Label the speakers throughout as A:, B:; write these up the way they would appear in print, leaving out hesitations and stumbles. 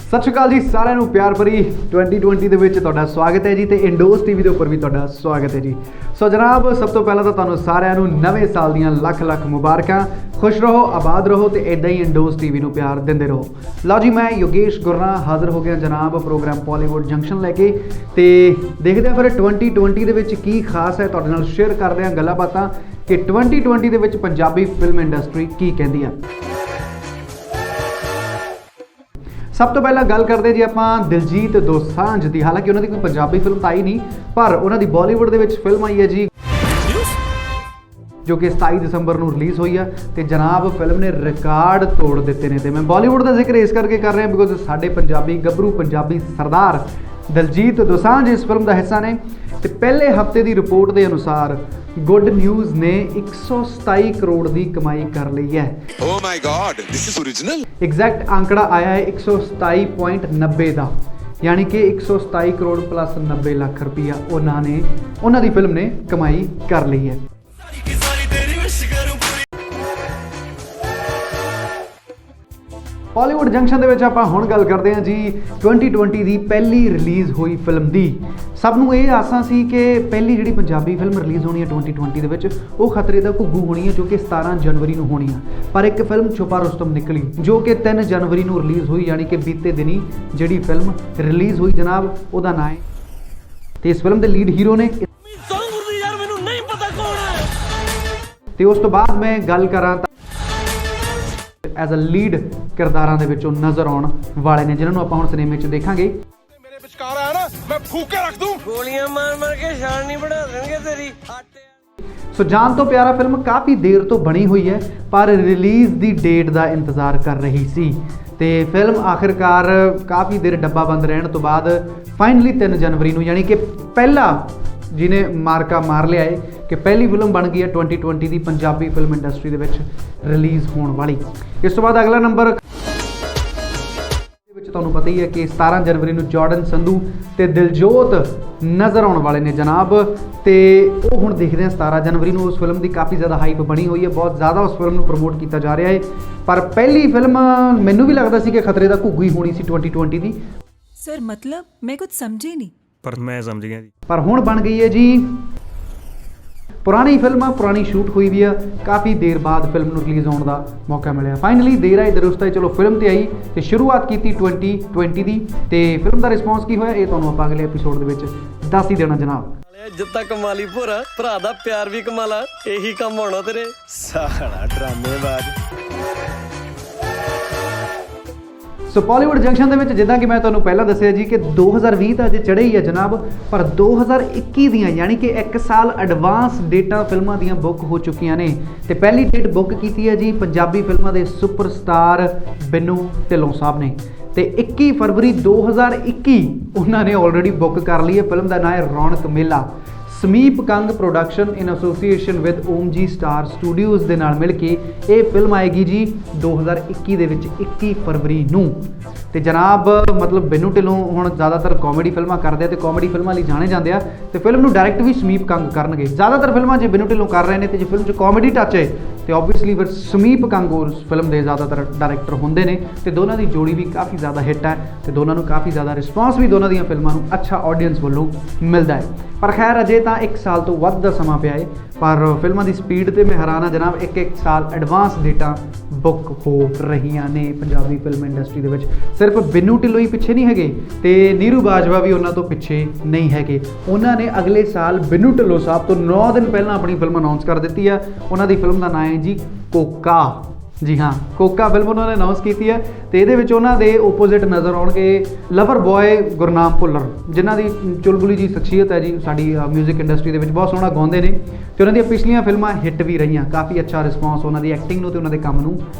A: ਸਤਿ ਸ਼੍ਰੀ ਅਕਾਲ ਜੀ ਸਾਰਿਆਂ ਨੂੰ ਪਿਆਰ ਭਰੀ 2020 ਦੇ ਵਿੱਚ ਤੁਹਾਡਾ ਸਵਾਗਤ ਹੈ ਜੀ ਤੇ ਇੰਡੋਜ਼ ਟੀਵੀ ਦੇ ਉੱਪਰ ਵੀ ਤੁਹਾਡਾ ਸਵਾਗਤ ਹੈ ਜੀ। ਸੋ ਜਨਾਬ ਸਭ ਤੋਂ ਪਹਿਲਾਂ ਤਾਂ ਤੁਹਾਨੂੰ ਸਾਰਿਆਂ ਨੂੰ ਨਵੇਂ ਸਾਲ ਦੀਆਂ ਲੱਖ ਲੱਖ ਮੁਬਾਰਕਾਂ। खुश रहो आबाद रहो तो इदा ही इंडोज टीवी ਨੂੰ प्यार देंदे रहो। लो जी मैं योगेश गुरना हाज़र हो गया जनाब प्रोग्राम बॉलीवुड जंक्शन लैके तो देखते हैं फिर 2020 ਦੇ ਵਿੱਚ ਕੀ ਖਾਸ है ਤੁਹਾਡੇ ਨਾਲ शेयर करते हैं ਗੱਲਾਂ ਬਾਤਾਂ कि 2020 ਦੇ ਵਿੱਚ ਪੰਜਾਬੀ ਫਿਲਮ ਇੰਡਸਟਰੀ ਕੀ ਕਹਿੰਦੀ ਹੈ। सब तो पहला गल करते जी आप दिलजीत दोसांझ की। हालांकि उन्होंने कोई पंजाबी फिल्म तो आई नहीं पर उन्होंने बॉलीवुड के फिल्म आई है जी जो कि 27 दसंबर को रिलीज़ हुई है तो जनाब फिल्म ने रिकॉर्ड तोड़ दिते हैं। तो मैं बॉलीवुड का जिक्र इस करके कर रहा बिकॉज साढ़े पंजाबी गभरू पंजाबी सरदार दिलजीत दोसांझ इस फिल्म का हिस्सा ने। तो पहले हफ्ते की रिपोर्ट के अनुसार गुड न्यूज़ ने 127 करोड़ की कमाई कर ली है।
B: Oh my God, this is original?
A: Exact आंकड़ा आया है 127.90 का, यानी कि 127 करोड़ प्लस 90 लाख रुपया उन्होंने फिल्म ने कमाई कर ली है। बॉलीवुड जंक्शन के आप हुण गल करते हैं जी 2020 की पहली रिलीज़ हुई फिल्म की। सबनों ये आसां सी कि पहली जी पंजाबी फिल्म रिलीज़ होनी है 2020 के वो खतरे का घुग्गू होनी है जो कि 17 जनवरी को होनी है। पर एक फिल्म छुपा रुस्तम निकली जो कि 3 जनवरी को रिलीज़ हुई, यानी कि बीते दिनी जी फिल्म रिलीज़ हुई जनाब उसका नाम है। तो इस फिल्म के लीड हीरो ने तो उस तो बाद मैं गल करा एज अ लीड किरदारां दे विचों नज़र आउण वाले ने जिन्हां नूं आपां हुण सिनेमे च देखांगे।
B: मेरे विचकार आया ना मैं फूक के रख दूं,
C: गोलियां मार मार के शान नहीं बढ़ा देंगे तेरी।
A: सो जान तो प्यारा फिल्म काफ़ी देर तो बनी हुई है पर रिलीज़ की डेट का इंतज़ार कर रही सी ते फिल्म आखिरकार काफ़ी देर डब्बा बंद रहने तो बाद फाइनली 3 जनवरी को, यानी कि पहला जिन्हें मार्का मार लिया है कि पहली फिल्म बन गई है 2020 की पंजाबी फिल्म इंडस्ट्री के रिलीज़ होने वाली। इस तो बाद अगला नंबर तुहानूं पता ही है कि 17 जनवरी को जॉर्डन संधू ते दिलजोत नज़र आने वाले ने जनाब। तो वो हुण देखते हैं 17 जनवरी को उस फिल्म की काफ़ी ज़्यादा हाइप बनी हुई है, बहुत ज़्यादा उस फिल्म को प्रमोट किया जा रहा है। पर पहली फिल्म मैनू भी लगता सी कि खतरे का घुग्गू ही होनी सी 2020 की।
D: सर मतलब मैं कुछ समझी नहीं
E: पर मैं समझ गया जी।
A: पर हुण बन गई है जी पुरानी फिल्म, पुरानी शूट हुई भी है, काफ़ी देर बाद फिल्म को रिलीज़ होने का मौका मिला। फाइनली देर आई दुरुस्त आई, चलो फिल्म तो आई तो शुरुआत की 2020 की। तो फिल्म का रिस्पॉन्स की होया ये तुहानूं आपां अगले एपीसोड के दस ही देना जनाब।
C: जित्ता कमाली भोरा भरा दा प्यार भी कमाला यही कम होना तेरे साला ड्रामेबाज।
A: सो बॉलीवुड जंक्शन के जिदा कि मैं तुहानूं पहला दस्सिया जी कि 2020 तो अजे चढ़े ही है जनाब, पर 2021 दियां यानी कि 1 साल एडवांस डेटा फिल्मां दियां बुक हो चुकियां ने। तो पहली डेट बुक की है जी पंजाबी फिल्मां के सुपरस्टार बिनू ढिल्लों साहब ने। तो 21 फरवरी 2021 उन्होंने ऑलरेडी बुक कर ली है। फिल्म का नाम है रौनक मेला। Smeep Kang production in association with Om ji star studios के नाल मिल के ये फिल्म आएगी जी 2021 के 21 फरवरी नूं। तो जनाब मतलब बिनू ढिल्लों हुण ज़्यादातर कॉमेडी फिल्मां करते हैं तो कॉमेडी फिल्मां लई जाने जाते हैं तो फिल्म नूं डायरैक्ट भी समीप कंग करनगे। ज़्यादातर फिल्मां जो बिनू ढिल्लों कर रहे हैं तो जो फिल्म च कॉमेडी टच है तो ऑबवियसली फिर समीप कंग उस फिल्म के ज़्यादातर डायरैक्टर होंदे ने। तो दोनों की जोड़ी भी काफ़ी ज़्यादा हिट है तो दोनों काफ़ी ज़्यादा रिस्पॉन्स भी दोनों दी फिल्मों को अच्छा ऑडियंस वालों मिलता है। पर खैर अजे तो 1 साल तो वध दा समा पिया है पर फिल्मों की स्पीड तो मैं हैरान जनाब। एक साल एडवांस डेटा बुक हो रही ने पंजाबी फिल्म इंडस्ट्री के सिर्फ बिनू ढिल्लों ही पिछे नहीं है तो नीरू बाजवा भी उन्होंने तो पिछे नहीं है। उन्होंने अगले साल बिनू ढिल्लों साहब तो 9 दिन पहला अपनी फिल्म अनाउंस कर दी है। उन्होंने फिल्म का नाम है जी कोका। जी हाँ कोका फिल्म उन्होंने अनाउंस की है। तो ये उन्होंने ओपोजिट नज़र आउणगे लवर बॉय गुरनाम भुल्लर जिन्हों की चुलबुली जी शख्सियत है जी साड़ी म्यूजिक इंडस्ट्री के बहुत सोहना गाते हैं। तो उन्होंने पिछलियां फिल्मां हिट भी रही, काफ़ी अच्छा रिस्पॉन्स उन्होंने एक्टिंग नूं ते उन्होंने काम नूं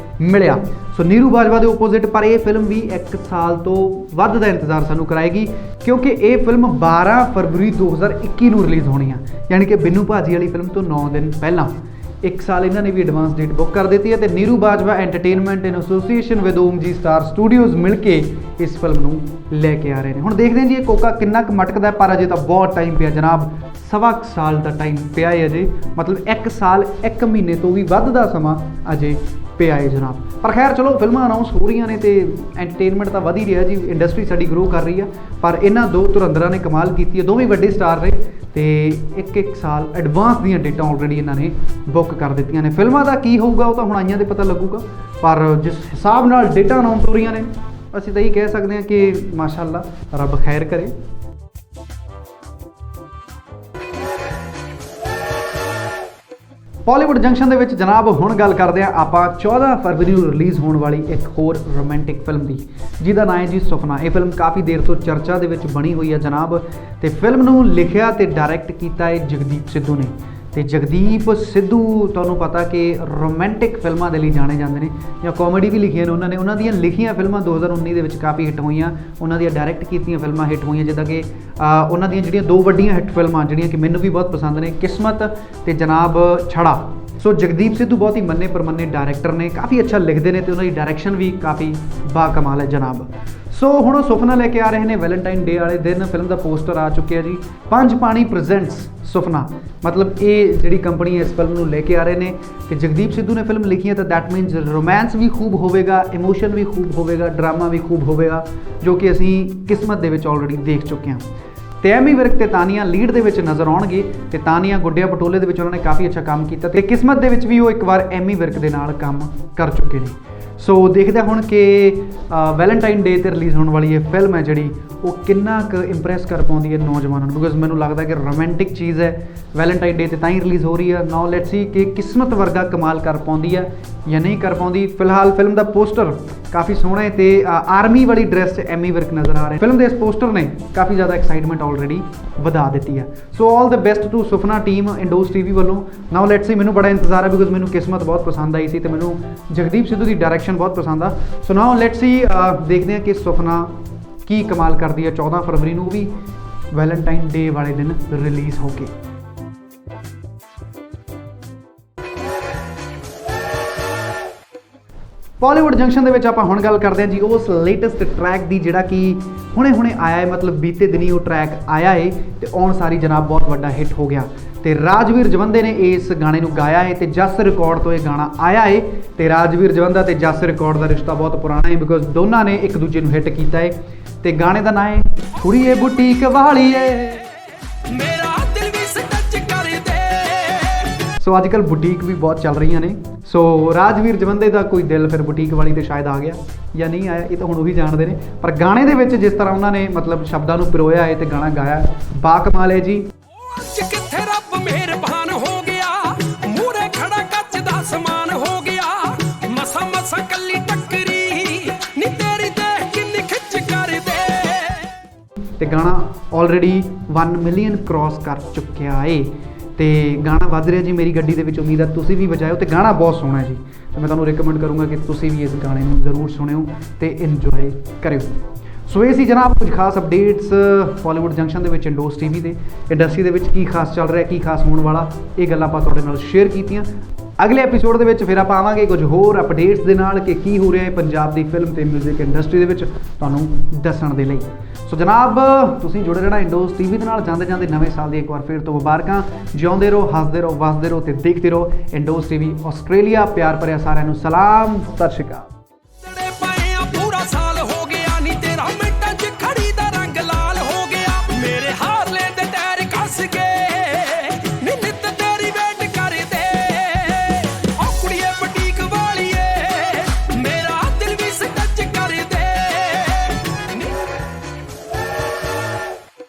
A: मिलिया। सो नीरू बाजवा के ओपोजिट पर यह फिल्म भी 1 साल तो वध दा इंतजार सानूं कराएगी क्योंकि ये फिल्म 12 फरवरी 2021 नूं रिलीज़ होनी है, यानी कि बिनू भाजी वाली फिल्म तो 9 दिन पहला। 1 साल इन्होंने भी एडवांस डेट बुक कर दी है। तो Neeru Bajwa entertainment in association with Om ji star studios मिल के इस फिल्म को लैके आ रहे हैं। हुण देखते हैं जी ये कोका कितना मटकदा है पर अजे तो बहुत टाइम पिया जनाब। 1.25 साल का टाइम पिया है अजे, मतलब 1 साल 1 महीने तो भी वध दा समा अजे ਪਿਆ ਹੈ ਜਨਾਬ। ਪਰ ਖੈਰ ਚਲੋ ਫਿਲਮਾਂ ਅਨਾਉਂਸ ਹੋ ਰਹੀਆਂ ਨੇ ਤੇ ਐਂਟਰਟੇਨਮੈਂਟ ਤਾਂ ਵਧ ਹੀ ਰਿਹਾ ਜੀ, ਇੰਡਸਟਰੀ ਸਾਡੀ ਗਰੋ ਕਰ ਰਹੀ ਆ। ਪਰ ਇਹਨਾਂ ਦੋ ਧੁਰੰਦਰਾਂ ਨੇ ਕਮਾਲ ਕੀਤੀ ਹੈ, ਦੋਵੇਂ ਵੱਡੇ ਸਟਾਰ ਨੇ ਤੇ ਇੱਕ ਸਾਲ ਐਡਵਾਂਸ ਦੀਆਂ ਡੇਟਾਂ ਆਲਰੇਡੀ ਇਹਨਾਂ ਨੇ ਬੁੱਕ ਕਰ ਦਿੱਤੀਆਂ ਨੇ। ਫਿਲਮਾਂ ਦਾ ਕੀ ਹੋਊਗਾ ਉਹ ਤਾਂ ਹੁਣ ਆਈਆਂ ਦੇ ਪਤਾ ਲੱਗੂਗਾ, ਪਰ ਜਿਸ ਹਿਸਾਬ ਨਾਲ ਡੇਟਾਂ ਅਨਾਉਂਸ ਹੋ ਰਹੀਆਂ ਨੇ ਅਸੀਂ ਤਾਂ ਇਹ ਕਹਿ ਸਕਦੇ ਹਾਂ ਕਿ ਮਾਸ਼ਾਅੱਲਾ ਰੱਬ ਖੈਰ ਕਰੇ। ਬਾਲੀਵੁੱਡ ਜੰਕਸ਼ਨ ਦੇ ਵਿੱਚ ਜਨਾਬ ਹੁਣ ਗੱਲ ਕਰਦੇ ਹਾਂ ਆਪਾਂ 14 ਫਰਵਰੀ ਨੂੰ ਰਿਲੀਜ਼ ਹੋਣ ਵਾਲੀ ਇੱਕ ਹੋਰ ਰੋਮਾਂਟਿਕ ਫਿਲਮ ਦੀ, ਜਿਹਦਾ ਨਾਮ ਹੈ ਜੀ ਸੁਫਨਾ। ਇਹ ਫਿਲਮ ਕਾਫੀ ਦੇਰ ਤੋਂ ਚਰਚਾ ਦੇ ਵਿੱਚ ਬਣੀ ਹੋਈ ਹੈ ਜਨਾਬ, ਤੇ ਫਿਲਮ ਨੂੰ ਲਿਖਿਆ ਤੇ ਡਾਇਰੈਕਟ ਕੀਤਾ ਹੈ ਜਗਦੀਪ ਸਿੱਧੂ ਨੇ। ਤੇ ਜਗਦੀਪ ਸਿੱਧੂ ਤੁਹਾਨੂੰ ਪਤਾ ਕਿ ਰੋਮਾਂਟਿਕ ਫਿਲਮਾਂ ਦੇ ਲਈ ਜਾਣੇ ਜਾਂਦੇ ਨੇ, ਜਾਂ ਕਾਮੇਡੀ ਵੀ ਲਿਖੀਆਂ ਨੇ ਉਹਨਾਂ ਨੇ। ਉਹਨਾਂ ਦੀਆਂ ਲਿਖੀਆਂ ਫਿਲਮਾਂ 2019 ਦੇ ਵਿੱਚ ਕਾਫੀ ਹਿੱਟ ਹੋਈਆਂ, ਉਹਨਾਂ ਦੀਆਂ ਡਾਇਰੈਕਟ ਕੀਤੀਆਂ ਫਿਲਮਾਂ ਹਿੱਟ ਹੋਈਆਂ, ਜਿੱਦਾਂ ਕਿ ਉਹਨਾਂ ਦੀਆਂ ਜਿਹੜੀਆਂ ਦੋ ਵੱਡੀਆਂ ਹਿੱਟ ਫਿਲਮਾਂ ਜਿਹੜੀਆਂ ਕਿ ਮੈਨੂੰ ਵੀ ਬਹੁਤ ਪਸੰਦ ਨੇ, ਕਿਸਮਤ ਤੇ ਜਨਾਬ ਛੜਾ। ਸੋ ਜਗਦੀਪ ਸਿੱਧੂ ਬਹੁਤ ਹੀ ਮੰਨੇ ਪ੍ਰਮੰਨੇ ਡਾਇਰੈਕਟਰ ਨੇ, ਕਾਫੀ ਅੱਛਾ ਲਿਖਦੇ ਨੇ ਤੇ ਉਹਨਾਂ ਦੀ ਡਾਇਰੈਕਸ਼ਨ ਵੀ ਕਾਫੀ ਬਾ ਕਮਾਲ ਹੈ ਜਨਾਬ। ਸੋ ਹੁਣ ਉਹ ਸੁਫਨਾ ਲੈ ਕੇ ਆ ਰਹੇ ਨੇ ਵੈਲੈਂਟਾਈਨ ਡੇ ਵਾਲੇ ਦਿਨ। ਫਿਲਮ ਦਾ ਪੋਸਟਰ ਆ ਚੁੱਕਿਆ ਜੀ। ਪੰਜ ਪਾਣੀ ਪ੍ਰੈਜ਼ੈਂਟਸ ਸੁਫਨਾ, ਮਤਲਬ ਇਹ ਜਿਹੜੀ ਕੰਪਨੀ ਇਸ ਫਿਲਮ ਨੂੰ ਲੈ ਕੇ ਆ ਰਹੇ ਨੇ ਕਿ ਜਗਦੀਪ ਸਿੱਧੂ ਨੇ ਫਿਲਮ ਲਿਖੀ ਹੈ ਤਾਂ ਦੈਟ ਮੀਨਸ ਰੋਮਾਂਸ ਵੀ ਖੂਬ ਹੋਵੇਗਾ, ਇਮੋਸ਼ਨ ਵੀ ਖੂਬ ਹੋਵੇਗਾ, ਡਰਾਮਾ ਵੀ ਖੂਬ ਹੋਵੇਗਾ, ਜੋ ਕਿ ਅਸੀਂ ਕਿਸਮਤ ਦੇ ਵਿੱਚ ਆਲਰੇਡੀ ਦੇਖ ਚੁੱਕੇ ਹਾਂ। ਤੇ ਐਮੀ ਵਿਰਕ ਤੇ ਤਾਨੀਆ ਲੀਡ ਦੇ ਵਿੱਚ ਨਜ਼ਰ ਆਉਣਗੇ, ਤੇ ਤਾਨੀਆ ਗੁੱਡਿਆ ਪਟੋਲੇ ਦੇ ਵਿੱਚ ਉਹਨਾਂ ਨੇ ਕਾਫੀ ਅੱਛਾ ਕੰਮ ਕੀਤਾ, ਤੇ ਕਿਸਮਤ ਦੇ ਵਿੱਚ ਵੀ ਉਹ ਇੱਕ ਵਾਰ ਐਮੀ ਵਿਰਕ ਦੇ ਨਾਲ ਕੰਮ ਕਰ ਚੁੱਕੇ ਨੇ। ਸੋ ਦੇਖਦੇ ਹੁਣ ਕਿ ਵੈਲੈਂਟਾਈਨ ਡੇ 'ਤੇ ਰਿਲੀਜ਼ ਹੋਣ ਵਾਲੀ ਇਹ ਫਿਲਮ ਹੈ ਜਿਹੜੀ ਉਹ ਕਿੰਨਾ ਕੁ ਇੰਪ੍ਰੈਸ ਕਰ ਪਾਉਂਦੀ ਹੈ ਨੌਜਵਾਨਾਂ ਨੂੰ, ਬਿਕੋਜ਼ ਮੈਨੂੰ ਲੱਗਦਾ ਕਿ ਰੋਮਾਂਟਿਕ ਚੀਜ਼ ਹੈ, ਵੈਲੈਂਟਾਈਨ ਡੇ 'ਤੇ ਤਾਂ ਹੀ ਰਿਲੀਜ਼ ਹੋ ਰਹੀ ਹੈ। ਨਾਓ ਲੈਟਸ ਸੀ ਕਿ ਕਿਸਮਤ ਵਰਗਾ ਕਮਾਲ ਕਰ ਪਾਉਂਦੀ ਹੈ ਜਾਂ ਨਹੀਂ ਕਰ ਪਾਉਂਦੀ। ਫਿਲਹਾਲ ਫਿਲਮ ਦਾ ਪੋਸਟਰ ਕਾਫੀ ਸੋਹਣਾ ਹੈ ਤੇ ਆਰਮੀ ਵਾਲੀ ਡਰੈਸ 'ਚ ਐਮੀ ਵਿਰਕ ਨਜ਼ਰ ਆ ਰਿਹਾ। ਫਿਲਮ ਦੇ ਇਸ ਪੋਸਟਰ ਨੇ ਕਾਫੀ ਜ਼ਿਆਦਾ ਐਕਸਾਈਟਮੈਂਟ ਆਲਰੇਡੀ ਵਧਾ ਦਿੱਤੀ ਹੈ। So all the best to Sufna team Indo's TV ਵੱਲੋਂ। ਨਾਓ ਲੈਟਸ ਸੀ, ਮੈਨੂੰ ਬੜਾ ਇੰਤਜ਼ਾਰ ਹੈ ਬਿਕੋਜ਼ ਮੈਨੂੰ ਕਿਸਮਤ ਬਹੁਤ ਪਸੰਦ ਆਈ ਸੀ ਤੇ ਮੈਨੂੰ ਜਗਦੀਪ ਸਿੱਧੂ ਦੀ ਡਾਇਰੈਕਸ਼ਨ ਬਹੁਤ ਪਸੰਦ ਆ। ਸੋ ਨਾਓ ਲੈਟਸ ਸੀ, ਦੇਖਦੇ ਹਾਂ ਕਿ ਸੁਫਨਾ ਕੀ ਕਮਾਲ ਕਰਦੀ ਹੈ 14 ਫਰਵਰੀ ਨੂੰ ਵੀ ਵੈਲੈਂਟਾਈਨ ਡੇ ਵਾਲੇ ਦਿਨ ਰਿਲੀਜ਼ ਹੋ ਕੇ। ਬਾਲੀਵੁੱਡ ਜੰਕਸ਼ਨ ਦੇ ਵਿੱਚ ਆਪਾਂ ਹੁਣ ਗੱਲ ਕਰਦੇ ਹਾਂ ਜੀ ਉਸ ਲੇਟੈਸਟ ਟਰੈਕ ਦੀ ਜਿਹੜਾ ਕਿ ਹੁਣੇ ਆਇਆ ਹੈ, ਮਤਲਬ ਬੀਤੇ ਦਿਨੀ ਉਹ ਟਰੈਕ ਆਇਆ ਹੈ ਤੇ ਆਉਣ ਸਾਰੀ ਜਨਾਬ ਬਹੁਤ ਵੱਡਾ ਹਿੱਟ ਹੋ ਗਿਆ। ਤੇ ਰਾਜਵੀਰ ਜਵੰਦੇ ਨੇ ਇਸ ਗਾਣੇ ਨੂੰ ਗਾਇਆ ਹੈ ਤੇ ਜਸ ਰਿਕਾਰਡ ਤੋਂ ਇਹ ਗਾਣਾ ਆਇਆ ਹੈ। ਤੇ ਰਾਜਵੀਰ ਜਵੰਦਾ ਤੇ ਜਸ ਰਿਕਾਰਡ ਦਾ ਰਿਸ਼ਤਾ ਬਹੁਤ ਪੁਰਾਣਾ ਹੈ ਬਿਕੋਜ਼ ਦੋਨਾਂ ਨੇ ਇੱਕ ਦੂਜੇ ਨੂੰ ਹਿੱਟ ਕੀਤਾ ਹੈ। ਤੇ ਗਾਣੇ ਦਾ ਨਾਮ ਹੈ ਕੁੜੀਏ ਬੁਟੀਕ ਵਾਲੀਏ, ਮੇਰਾ ਦਿਲ ਵੀ ਸਟੱਚ ਕਰ ਦੇ। ਸੋ ਅੱਜ ਕੱਲ੍ਹ ਬੁਟੀਕ ਵੀ ਬਹੁਤ ਚੱਲ ਰਹੀਆਂ ਨੇ। ਸੋ ਰਾਜਵੀਰ ਜਵੰਦੇ ਦਾ ਕੋਈ ਦਿਲ ਫਿਰ ਬੁਟੀਕ ਵਾਲੀ ਤੇ ਸ਼ਾਇਦ ਆ ਗਿਆ ਜਾਂ ਨਹੀਂ ਆਇਆ, ਇਹ ਤਾਂ ਹੁਣ ਉਹੀ ਜਾਣਦੇ ਨੇ। ਪਰ ਗਾਣੇ ਦੇ ਵਿੱਚ ਜਿਸ ਤਰ੍ਹਾਂ ਉਹਨਾਂ ਨੇ ਮਤਲਬ ਸ਼ਬਦਾਂ ਨੂੰ ਪਿਰੋਇਆ ਹੈ ਤੇ ਗਾਣਾ ਗਾਇਆ, ਬਾ ਕਮਾਲ ਹੈ ਜੀ।
E: ਕਿੱਥੇ ਰੱਬ ਮਿਹਰਬਾਨ ਹੋ ਗਿਆ, ਮੂਰੇ ਖੜਾ ਕੱਚ ਦਾ ਸਮਾਨ ਹੋ ਗਿਆ, ਮਸਾ ਮਸਾ ਕੱਲੀ ਟੱਕਰੀ ਨੀ ਤੇਰੀ ਦੇਖ ਕਿੰਨੀ ਖਿੱਚ ਕਰਦੇ।
A: ਤੇ ਗਾਣਾ ਆਲਰੇਡੀ 1 ਮਿਲੀਅਨ ਕ੍ਰਾਸ ਕਰ ਚੁੱਕਿਆ ਏ ਤੇ ਗਾਣਾ ਵੱਜ ਰਿਹਾ ਜੀ ਮੇਰੀ ਗੱਡੀ ਦੇ ਵਿੱਚ। ਉਮੀਦ ਹੈ ਤੁਸੀਂ ਵੀ ਵਜਾਇਓ ਤੇ ਗਾਣਾ ਬਹੁਤ ਸੋਹਣਾ ਹੈ ਜੀ। ਤੇ ਮੈਂ ਤੁਹਾਨੂੰ ਰਿਕਮੈਂਡ ਕਰੂੰਗਾ ਕਿ ਤੁਸੀਂ ਵੀ ਇਸ ਗਾਣੇ ਨੂੰ ਜ਼ਰੂਰ ਸੁਣਿਓ ਤੇ ਇੰਜੋਏ ਕਰਿਓ। ਸੋ ਇਹ ਸੀ ਜਨਾਬ ਕੁਝ ਖਾਸ ਅਪਡੇਟਸ ਬਾਲੀਵੁੱਡ ਜੰਕਸ਼ਨ ਦੇ ਵਿੱਚ ਇੰਡੋਜ਼ ਟੀਵੀ ਦੇ ਇੰਡਸਟਰੀ ਦੇ ਵਿੱਚ ਕੀ ਖਾਸ ਚੱਲ ਰਿਹਾ, ਕੀ ਖਾਸ ਹੋਣ ਵਾਲਾ, ਇਹ ਗੱਲਾਂ ਆਪਾਂ ਤੁਹਾਡੇ ਨਾਲ ਸ਼ੇਅਰ ਕੀਤੀਆਂ। ਅਗਲੇ ਐਪੀਸੋਡ ਦੇ ਵਿੱਚ ਫਿਰ ਆਪਾਂ ਆਵਾਂਗੇ ਕੁਝ ਹੋਰ ਅਪਡੇਟਸ ਦੇ ਨਾਲ ਕਿ ਕੀ ਹੋ ਰਿਹਾ ਹੈ ਪੰਜਾਬ ਦੀ ਫਿਲਮ ਤੇ ਮਿਊਜ਼ਿਕ ਇੰਡਸਟਰੀ ਦੇ ਵਿੱਚ ਤੁਹਾਨੂੰ ਦੱਸਣ ਦੇ ਲਈ। ਸੋ ਜਨਾਬ ਤੁਸੀਂ ਜੁੜੇ ਰਹਿਣਾ ਇੰਡੋਜ਼ ਟੀਵੀ ਦੇ ਨਾਲ। ਜਾਂਦੇ ਜਾਂਦੇ ਨਵੇਂ ਸਾਲ ਦੀ ਇੱਕ ਵਾਰ ਫਿਰ ਤੋਂ ਮੁਬਾਰਕਾਂ। ਜਿਉਂਦੇ ਰਹੋ, ਹੱਸਦੇ ਰਹੋ, ਵਸਦੇ ਰਹੋ ਤੇ ਦੇਖਦੇ ਰਹੋ ਇੰਡੋਜ਼ ਟੀਵੀ ਆਸਟ੍ਰੇਲੀਆ। ਪਿਆਰ ਭਰਿਆ ਸਾਰਿਆਂ ਨੂੰ ਸਲਾਮ, ਸਤਿ ਸ਼੍ਰੀ ਅਕਾਲ।